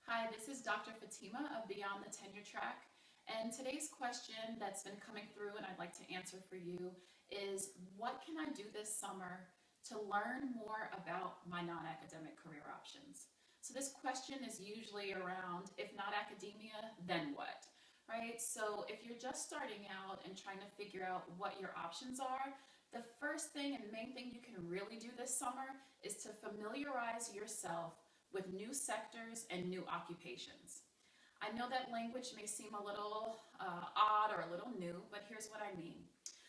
Hi, this is Dr. Fatima of Beyond the Tenure Track, and today's question that's been coming through and I'd like to answer for you is what can I do this summer to learn more about my non-academic career options? So this question is usually around, if not academia, then what? Right? So if you're just starting out and trying to figure out what your options are, the first thing and main thing you can really do this summer is to familiarize yourself with new sectors and new occupations. I know that language may seem a little odd or a little new, but here's what I mean.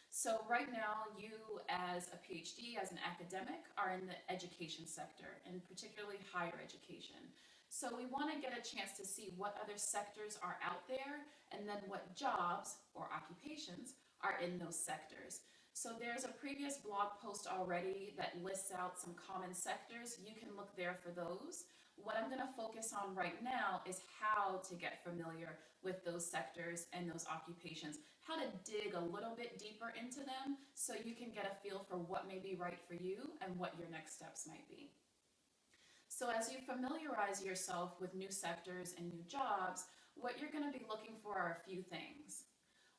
So right now, you as a PhD, as an academic, are in the education sector, and particularly higher education. So we want to get a chance to see what other sectors are out there, and then what jobs or occupations are in those sectors. So there's a previous blog post already that lists out some common sectors. You can look there for those. What I'm going to focus on right now is how to get familiar with those sectors and those occupations, how to dig a little bit deeper into them so you can get a feel for what may be right for you and what your next steps might be. So as you familiarize yourself with new sectors and new jobs, what you're going to be looking for are a few things.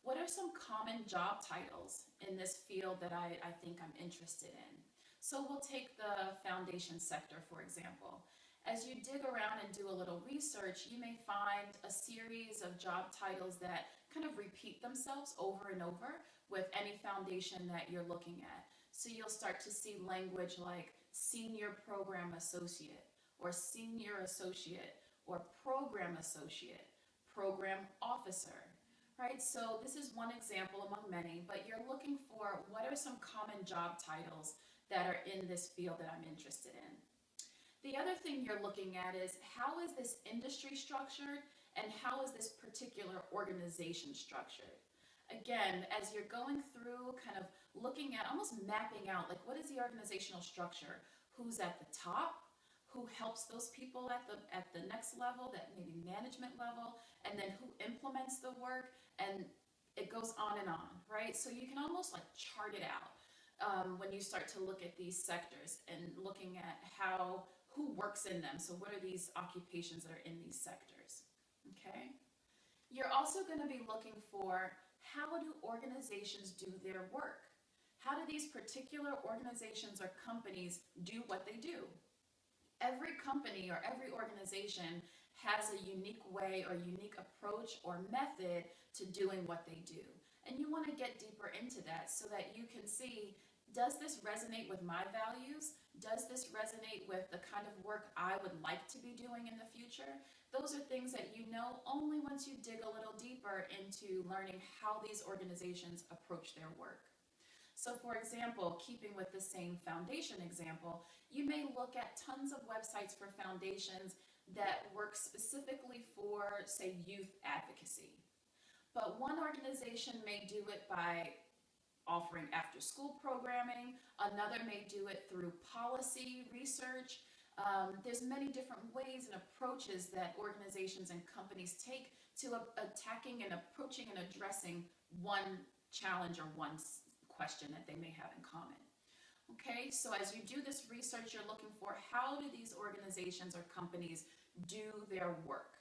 What are some common job titles in this field that I think I'm interested in? So we'll take the foundation sector, for example. As you dig around and do a little research, you may find a series of job titles that kind of repeat themselves over and over with any foundation that you're looking at. So you'll start to see language like senior program associate, or senior associate, or program associate, program officer, right? So this is one example among many, but you're looking for what are some common job titles that are in this field that I'm interested in. The other thing you're looking at is how is this industry structured and how is this particular organization structured? Again, as you're going through kind of looking at, almost mapping out, like what is the organizational structure? Who's at the top? Who helps those people at the next level, that maybe management level, and then who implements the work, and it goes on, right? So you can almost like chart it out when you start to look at these sectors and looking at who works in them. So what are these occupations that are in these sectors? Okay. You're also going to be looking for how do organizations do their work? How do these particular organizations or companies do what they do? Every company or every organization has a unique way or unique approach or method to doing what they do. And you want to get deeper into that so that you can see, does this resonate with my values? Does this resonate with the kind of work I would like to be doing in the future? Those are things that you know only once you dig a little deeper into learning how these organizations approach their work. So for example, keeping with the same foundation example, you may look at tons of websites for foundations that work specifically for, say, youth advocacy. But one organization may do it by offering after-school programming. Another may do it through policy research. There's many different ways and approaches that organizations and companies take to attacking and approaching and addressing one challenge or one question that they may have in common. Okay, so as you do this research, you're looking for how do these organizations or companies do their work.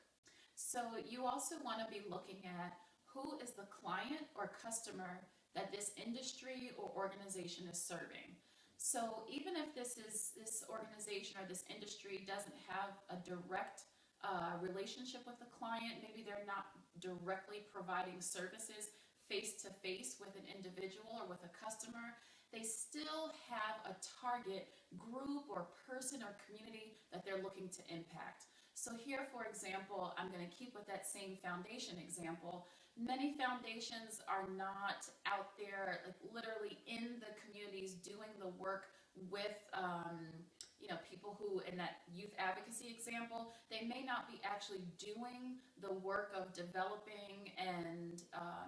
So you also want to be looking at who is the client or customer that this industry or organization is serving. So even if this organization or this industry doesn't have a direct relationship with the client, maybe they're not directly providing services face to face with an individual or with a customer, they still have a target group or person or community that they're looking to impact. So here, for example, I'm going to keep with that same foundation example. Many foundations are not out there, like literally in the communities doing the work with, people who, in that youth advocacy example, they may not be actually doing the work of developing and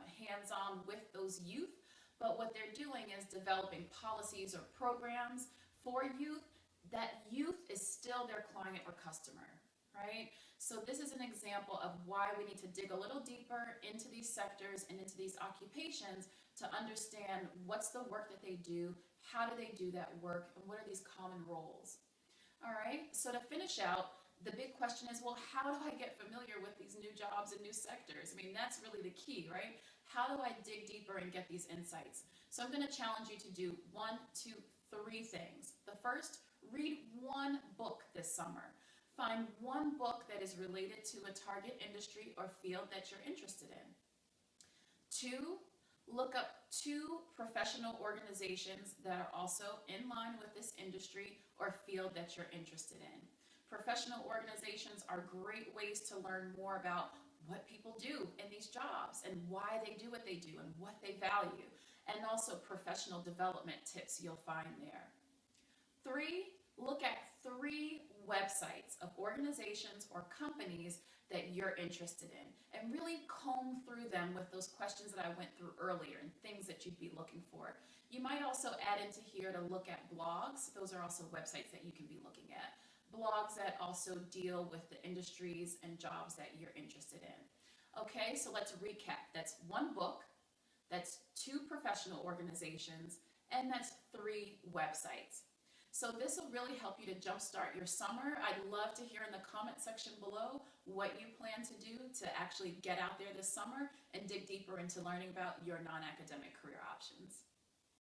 hands-on with those youth, but what they're doing is developing policies or programs for youth. That youth is still their client or customer, right? So this is an example of why we need to dig a little deeper into these sectors and into these occupations to understand what's the work that they do, how do they do that work, and what are these common roles. All right, so to finish out, the big question is, well, how do I get familiar with these new jobs and new sectors? I mean, that's really the key, right? How do I dig deeper and get these insights? So I'm going to challenge you to do 1, 2, 3 things. The first, read one book this summer. Find one book that is related to a target industry or field that you're interested in. 2, look up 2 professional organizations that are also in line with this industry or field that you're interested in. Professional organizations are great ways to learn more about what people do in these jobs and why they do what they do and what they value, and also professional development tips you'll find there. 3, look at 3 websites of organizations or companies that you're interested in and really comb through them with those questions that I went through earlier and things that you'd be looking for. You might also add into here to look at blogs. Those are also websites that you can be looking at. Blogs that also deal with the industries and jobs that you're interested in. Okay, so let's recap. That's 1 book, that's 2 professional organizations, and that's 3 websites. So this will really help you to jumpstart your summer. I'd love to hear in the comment section below what you plan to do to actually get out there this summer and dig deeper into learning about your non-academic career options.